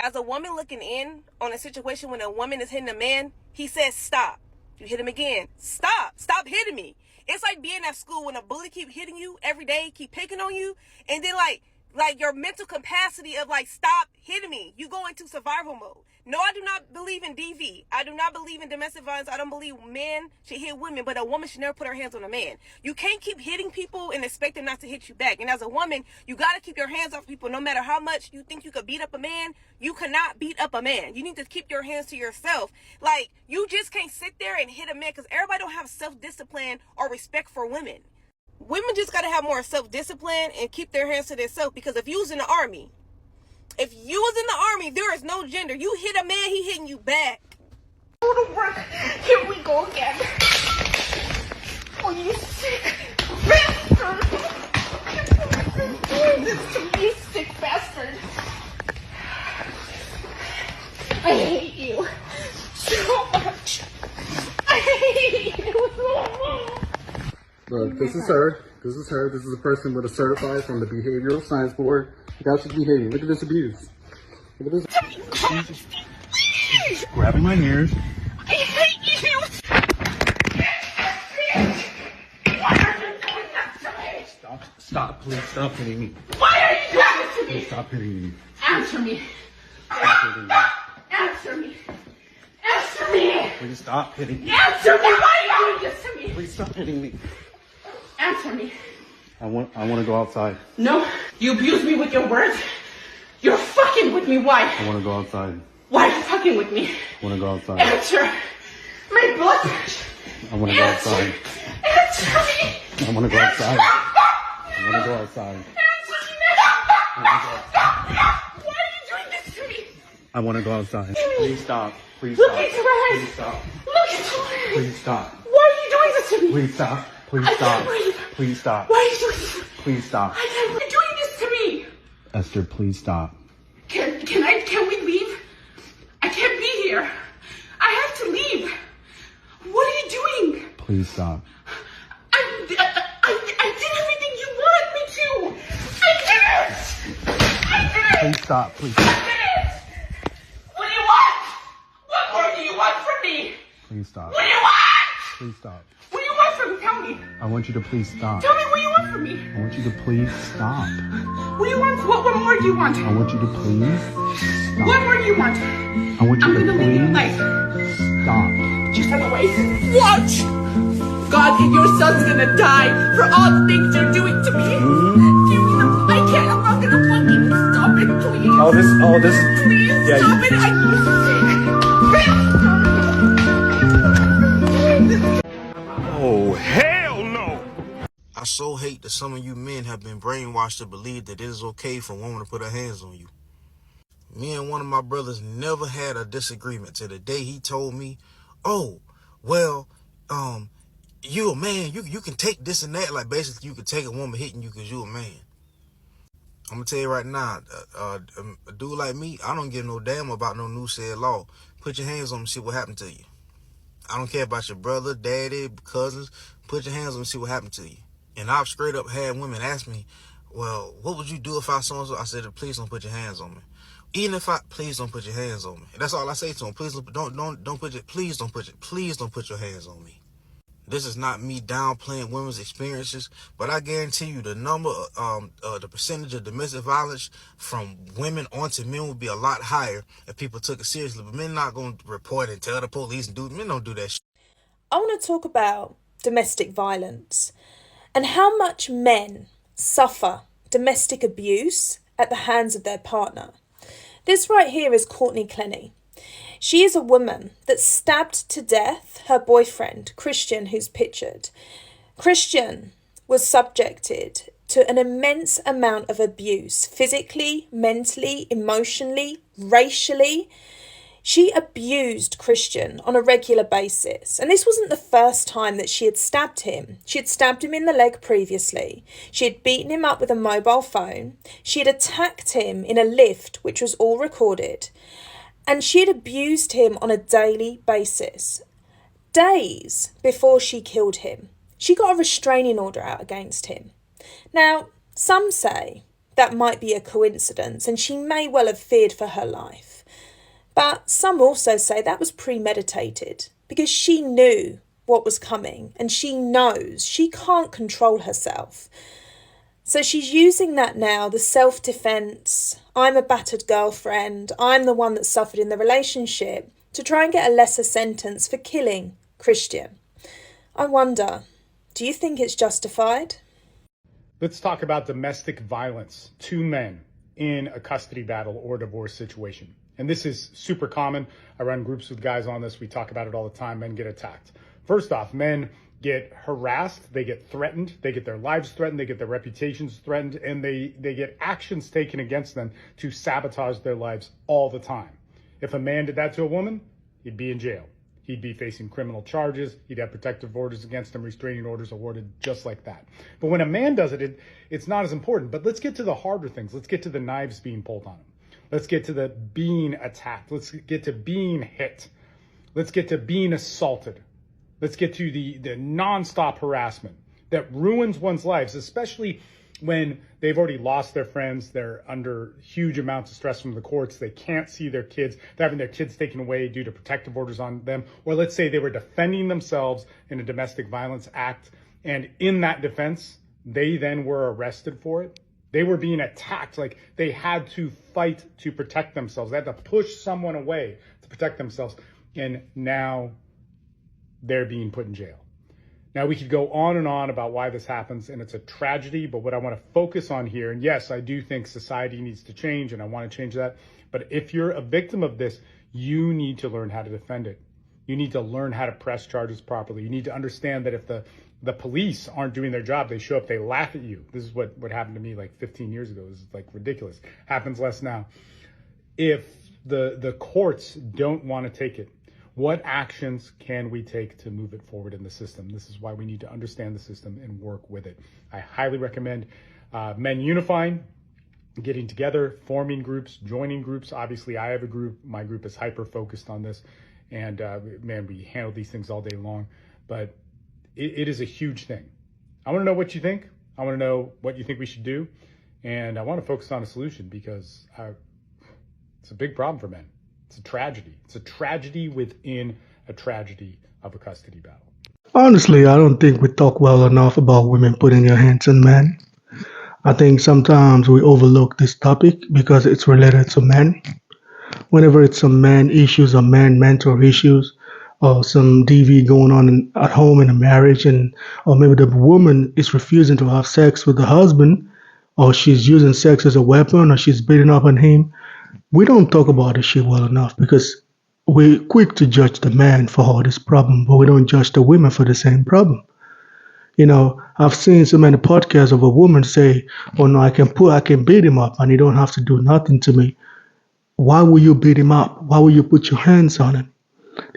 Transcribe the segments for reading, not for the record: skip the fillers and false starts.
As a woman looking in on a situation when a woman is hitting a man, he says, stop. You hit him again. Stop. Stop hitting me. It's like being at school when a bully keep hitting you every day, keep picking on you, and then like your mental capacity of like, stop hitting me. You go into survival mode. No, I do not believe in DV. I do not believe in domestic violence. I don't believe men should hit women, but a woman should never put her hands on a man. You can't keep hitting people and expect them not to hit you back. And as a woman, you got to keep your hands off people. No matter how much you think you could beat up a man, you cannot beat up a man. You need to keep your hands to yourself. Like, you just can't sit there and hit a man because everybody don't have self-discipline or respect for women. Women just got to have more self-discipline and keep their hands to themselves, because if you was in the army, there is no gender. You hit a man, he hitting you back. Go to work. Here we go again. Oh, you sick bastard. You're doing this to me, you sick bastard. I hate you so much. I hate you so much. Look, this is her. This is her. This is a person with a certified from the Behavioral Science Board. Look how she's behaving. Look at this abuse. Look at this. She's grabbing my ears. I hate you. Why are you doing that to me? Stop, please stop hitting me. Why are you doing this to me? Please stop hitting me. Answer me. Stop hitting me. Answer me. Answer me. Please stop hitting me. Answer me. Why are you doing this to me? Please stop hitting me. Answer me. I want to go outside. No, you abuse me with your words. You're fucking with me. Why? I want to go outside. Why are you fucking with me? I want to go outside. Answer. My blood pressure. I want to go outside. Answer me. I want to go outside. I want to go outside. Answer me now. Why are you doing this to me? I want to go outside. Please stop. Please Look stop. into my eyes. Please stop. Look into my eyes. Please stop. Why are you doing this to me? Please stop. Please I stop. can't breathe. Please stop. Why are you doing this? Please stop. I can't breathe. You're doing this to me. Esther, please stop. Can we leave? I can't be here. I have to leave. What are you doing? Please stop. I did everything you wanted me to. I did it. Please stop. Please. I did it. What do you want? What more do you want from me? Please stop. What do you want? Please stop. What do you want from me? Tell me. I want you to please stop. Tell me what you want from me. I want you to please stop. What do you want? What more do you want? I want you to please stop. What more do you want? I want you I'm to gonna leave your life. please stop. Just run away. Watch! God, your son's gonna die for all the things you're doing to me. Give me the... I can't. I'm not gonna fucking stop it, please. Oh, this. Please Yeah, stop it. Oh, hell no! I so hate that some of you men have been brainwashed to believe that it is okay for a woman to put her hands on you. Me and one of my brothers never had a disagreement till the day he told me, oh, well, you a man, you can take this and that. Like, basically, you can take a woman hitting you because you a man. I'm going to tell you right now, a dude like me, I don't give no damn about no new said law. Put your hands on me and see what happened to you. I don't care about your brother, daddy, cousins. Put your hands on me and see what happened to you. And I've straight up had women ask me, well, what would you do if I so-and-so? I said, please don't put your hands on me. Even if please don't put your hands on me. That's all I say to them. Please don't put your hands on me. This is not me downplaying women's experiences, but I guarantee you the the percentage of domestic violence from women onto men would be a lot higher if people took it seriously. But men not going to report and tell the police and men don't do that shit. I want to talk about domestic violence and how much men suffer domestic abuse at the hands of their partner. This right here is Courtney Clenny. She is a woman that stabbed to death her boyfriend, Christian, who's pictured. Christian was subjected to an immense amount of abuse, physically, mentally, emotionally, racially. She abused Christian on a regular basis. And this wasn't the first time that she had stabbed him. She had stabbed him in the leg previously. She had beaten him up with a mobile phone. She had attacked him in a lift, which was all recorded. And she had abused him on a daily basis. Days before she killed him, she got a restraining order out against him. Now, some say that might be a coincidence, and she may well have feared for her life. But some also say that was premeditated, because she knew what was coming, and she knows she can't control herself. So she's using that now, the self-defense, I'm a battered girlfriend, I'm the one that suffered in the relationship, to try and get a lesser sentence for killing Christian. I wonder, do you think it's justified? Let's talk about domestic violence. Two men in a custody battle or divorce situation. And this is super common. I run groups with guys on this. We talk about it all the time. Men get attacked. First off, men get harassed, they get threatened, they get their lives threatened, they get their reputations threatened, and they get actions taken against them to sabotage their lives all the time. If a man did that to a woman, he'd be in jail. He'd be facing criminal charges. He'd have protective orders against him, restraining orders awarded just like that. But when a man does it, it's not as important. But let's get to the harder things. Let's get to the knives being pulled on him. Let's get to the being attacked. Let's get to being hit. Let's get to being assaulted. Let's get to the nonstop harassment that ruins one's lives, especially when they've already lost their friends. They're under huge amounts of stress from the courts. They can't see their kids. They're having their kids taken away due to protective orders on them. Or let's say they were defending themselves in a domestic violence act, and in that defense, they then were arrested for it. They were being attacked. Like, they had to fight to protect themselves. They had to push someone away to protect themselves. And now they're being put in jail. Now, we could go on and on about why this happens, and it's a tragedy, but what I want to focus on here, and yes, I do think society needs to change, and I want to change that, but if you're a victim of this, you need to learn how to defend it. You need to learn how to press charges properly. You need to understand that if the police aren't doing their job, they show up, they laugh at you. This is what happened to me like 15 years ago. This is like ridiculous. Happens less now. If the courts don't want to take it, what actions can we take to move it forward in the system? This is why we need to understand the system and work with it. I highly recommend men unifying, getting together, forming groups, joining groups. Obviously, I have a group. My group is hyper-focused on this. And man, we handle these things all day long. But it is a huge thing. I want to know what you think. I want to know what you think we should do. And I want to focus on a solution, because it's a big problem for men. It's a tragedy. It's a tragedy within a tragedy of a custody battle. Honestly, I don't think we talk well enough about women putting their hands on men. I think sometimes we overlook this topic because it's related to men. Whenever it's some man issues or man mental issues, or some DV going on at home in a marriage, or maybe the woman is refusing to have sex with the husband, or she's using sex as a weapon, or she's beating up on him, we don't talk about this shit well enough, because we're quick to judge the man for all this problem, but we don't judge the women for the same problem. I've seen so many podcasts of a woman say, "Oh no, I can beat him up, and he don't have to do nothing to me." Why will you beat him up? Why will you put your hands on him?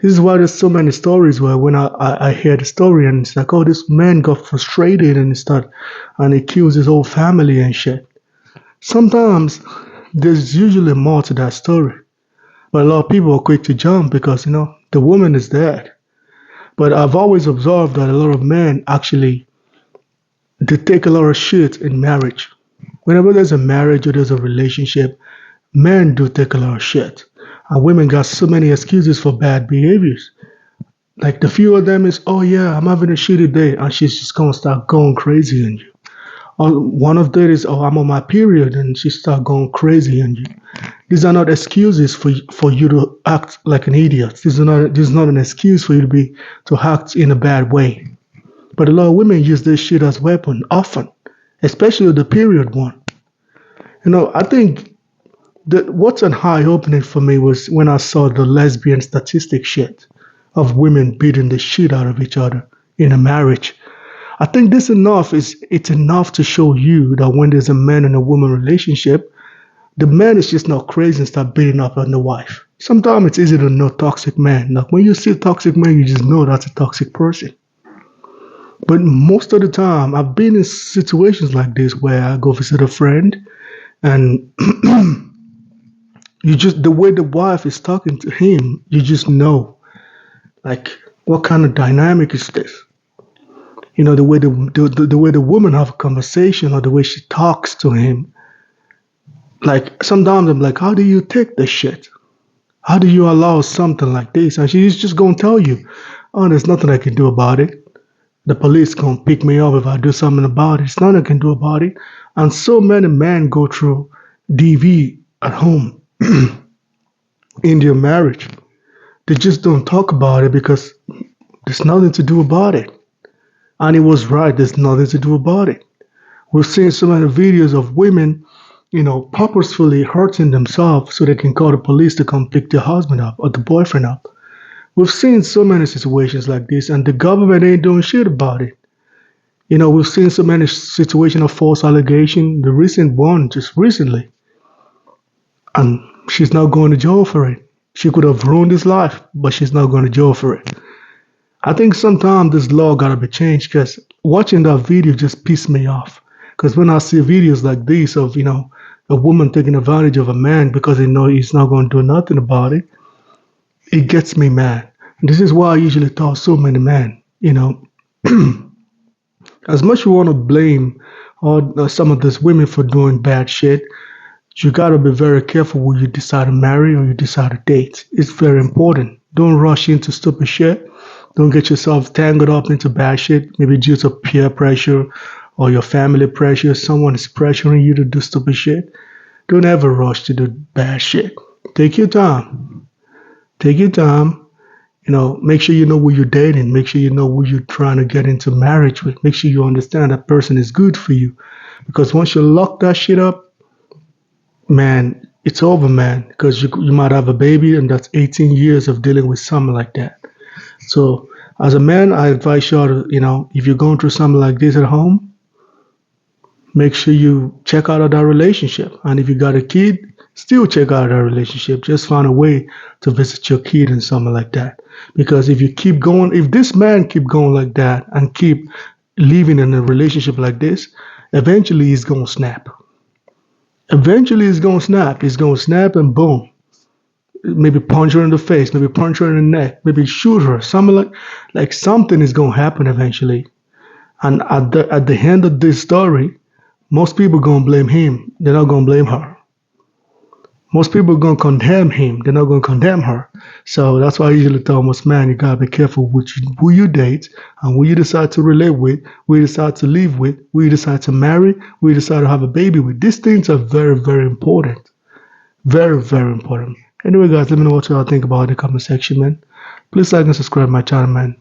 This is why there's so many stories where when I hear the story, and it's like, oh, this man got frustrated and he kills his whole family and shit. Sometimes there's usually more to that story. But a lot of people are quick to jump because, the woman is dead. But I've always observed that a lot of men actually, they take a lot of shit in marriage. Whenever there's a marriage or there's a relationship, men do take a lot of shit. And women got so many excuses for bad behaviors. Like the few of them is, oh yeah, I'm having a shitty day, and she's just gonna start going crazy on you. Or one of them is, oh, I'm on my period, and she start going crazy on you. These are not excuses for you to act like an idiot. This is not an excuse for you to act in a bad way. But a lot of women use this shit as weapon often, especially the period one. I think that what's an eye opening for me was when I saw the lesbian statistic shit of women beating the shit out of each other in a marriage. I think it's enough to show you that when there's a man and a woman relationship, the man is just not crazy and start beating up on the wife. Sometimes it's easy to know toxic man. Like when you see a toxic man, you just know that's a toxic person. But most of the time, I've been in situations like this where I go visit a friend, and the way the wife is talking to him, you just know, like, what kind of dynamic is this? The way the woman have a conversation, or the way she talks to him, Like sometimes I'm like, how do you take this shit? How do you allow something like this? And she's just gonna tell you, oh, there's nothing I can do about it. The police gonna pick me up if I do something about it. It's nothing I can do about it. And so many men go through DV at home in their marriage. They just don't talk about it because there's nothing to do about it. And it was right, there's nothing to do about it. We've seen so many videos of women, purposefully hurting themselves so they can call the police to come pick their husband up or the boyfriend up. We've seen so many situations like this, and the government ain't doing shit about it. We've seen so many situations of false allegation. The recent one, just recently, and she's not going to jail for it. She could have ruined his life, but she's not going to jail for it. I think sometimes this law gotta be changed because watching that video just pissed me off. Because when I see videos like this of, a woman taking advantage of a man because they know he's not going to do nothing about it, it gets me mad. And this is why I usually tell so many men, as much you want to blame all some of these women for doing bad shit, you gotta be very careful who you decide to marry or you decide to date. It's very important. Don't rush into stupid shit. Don't get yourself tangled up into bad shit, maybe due to peer pressure or your family pressure. Someone is pressuring you to do stupid shit. Don't ever rush to do bad shit. Take your time. Take your time. Make sure you know who you're dating. Make sure you know who you're trying to get into marriage with. Make sure you understand that person is good for you. Because once you lock that shit up, man, it's over, man. Because you might have a baby, and that's 18 years of dealing with something like that. So, as a man, I advise you to, if you're going through something like this at home, make sure you check out of that relationship. And if you got a kid, still check out that relationship. Just find a way to visit your kid and something like that. Because if you keep going, if this man keep going like that and keep living in a relationship like this, eventually he's going to snap. Eventually he's going to snap. He's going to snap and boom. Maybe punch her in the face, maybe punch her in the neck, maybe shoot her. Something like something is going to happen eventually. And at the end of this story, most people going to blame him. They're not going to blame her. Most people are going to condemn him. They're not going to condemn her. So that's why I usually tell most men, you got to be careful with who you date and who you decide to relate with, who you decide to live with, who you decide to marry, who you decide to have a baby with. These things are very, very important. Very, very important. Anyway, guys, let me know what y'all think about it in the comment section, man. Please like and subscribe to my channel, man.